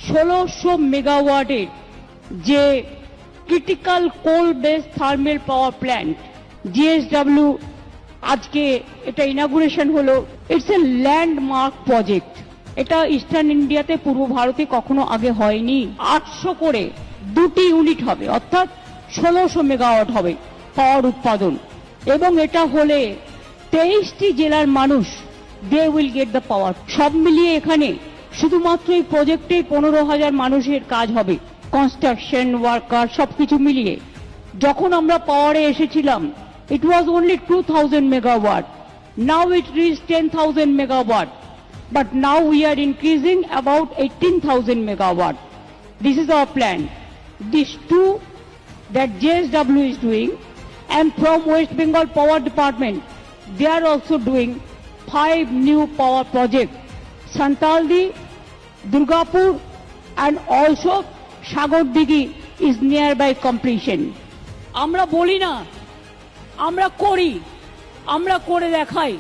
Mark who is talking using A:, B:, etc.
A: 1600 মেগাওয়াটের যে ক্রিটিক্যাল কোল base thermal power plant GSW আজকে এটা ইনাগুরেশন হলো। It's a landmark project. এটা ইস্টার্ন ইন্ডিয়াতে, পূর্ব ভারতে কখনো আগে হয়নি। 800 করে দুটি ইউনিট হবে, অর্থাৎ 1600 মেগাওয়াট হবে পাওয়ার উৎপাদন। এবং এটা হলে 23টি জেলার মানুষ they will get the power. সব মিলিয়ে এখানে শুধুমাত্র এই প্রজেক্টে 15,000 মানুষের কাজ হবে, কনস্ট্রাকশন ওয়ার্কার সবকিছু মিলিয়ে। যখন আমরা পাওয়ারে এসেছিলাম it was only 2000 megawatt. Now it reached 10,000 megawatt. But now we are increasing about 18,000 megawatt. This is our plan. These two that JSW is doing, and from West Bengal Power Department, they are also doing 5 new power projects. Santaldi, Durgapur, and also Shagordigi is nearby completion. আমরা বলি না, আমরা করি, আমরা করে দেখাই।